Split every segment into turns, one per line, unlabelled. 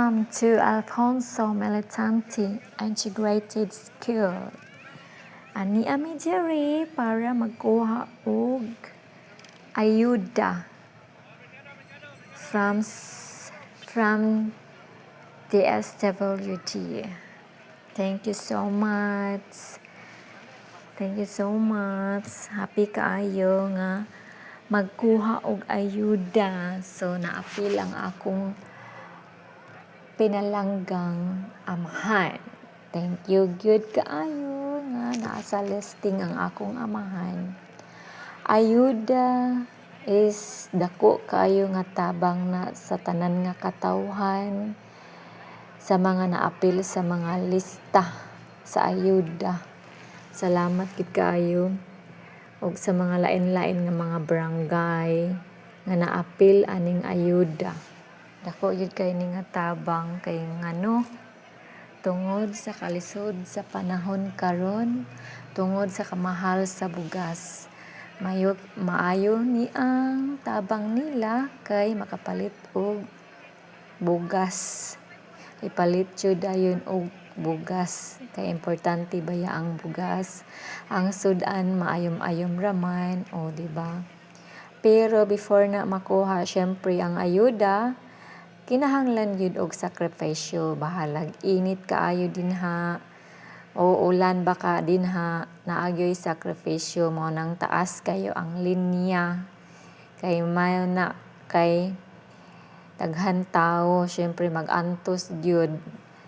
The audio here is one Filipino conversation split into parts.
Welcome to Alfonso Militante Integrated School. Ani ami diri para magkuha og ayuda from DSWD. Thank you so much. Thank you so much. Happy kaayo nga magkuha og ayuda. So naapil ang akong pinalanggang amahan. Thank you good kaayo nga naa sa listing ang akong amahan. Ayuda is dako kaayo nga tabang na sa tanan nga katawhan sa mga naapil sa mga lista sa ayuda. Salamat gid kaayo og sa mga lain-lain nga mga barangay nga naapil aning ayuda. Dako yun kay ni nga tabang kay ngano tungod sa kalisod sa panahon karon, tungod sa kamahal sa bugas. Maayo ni ang tabang nila kay makapalit og bugas. Ipalit jud dayon og bugas kay importante baya ang bugas. Ang sudan maayom-ayom raman o di ba? Pero before na makuha syempre ang ayuda, kinahanglan yun og sakripisyo. Bahalag init kaayo dinha o ulan baka dinha, naagyoy sakripisyo mo nang taas kayo ang linya. Kay mayo na kay daghan tawo syempre magantos gyud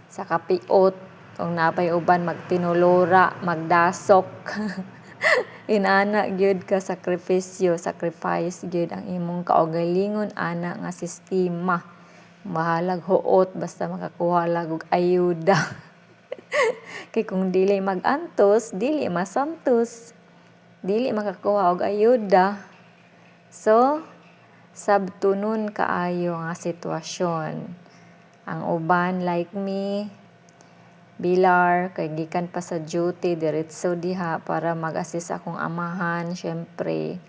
sa kapiot kung napay uban magtinulora, magdasok. Inana gyud ka sakripisyo, sacrifice gyud ang imong kaugalingon ana nga sistema. Bahalag huot basta makakuha lag og ayuda. Kay kung dili magantos, dili masantos. Dili makakuha og ayuda. So, sabtunon kaayo nga sitwasyon. Ang uban like me, bilar, kay gikan pa sa duty, diretso diha para mag-assist akong amahan, syempre.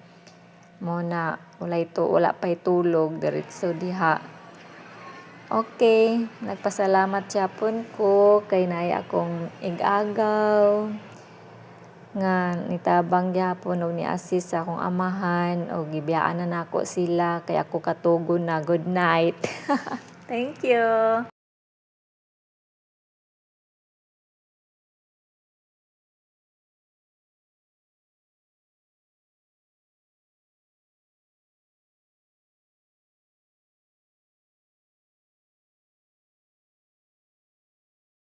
Muna, wala pa'y tulog, diretso diha. Okay, nagpasalamat gyapon ko kay naay akong igagaw nga nitabang gyapon og ni-assist sa akong amahan og gibiyaan na nako sila kay ako katugon na. Good night. Thank you.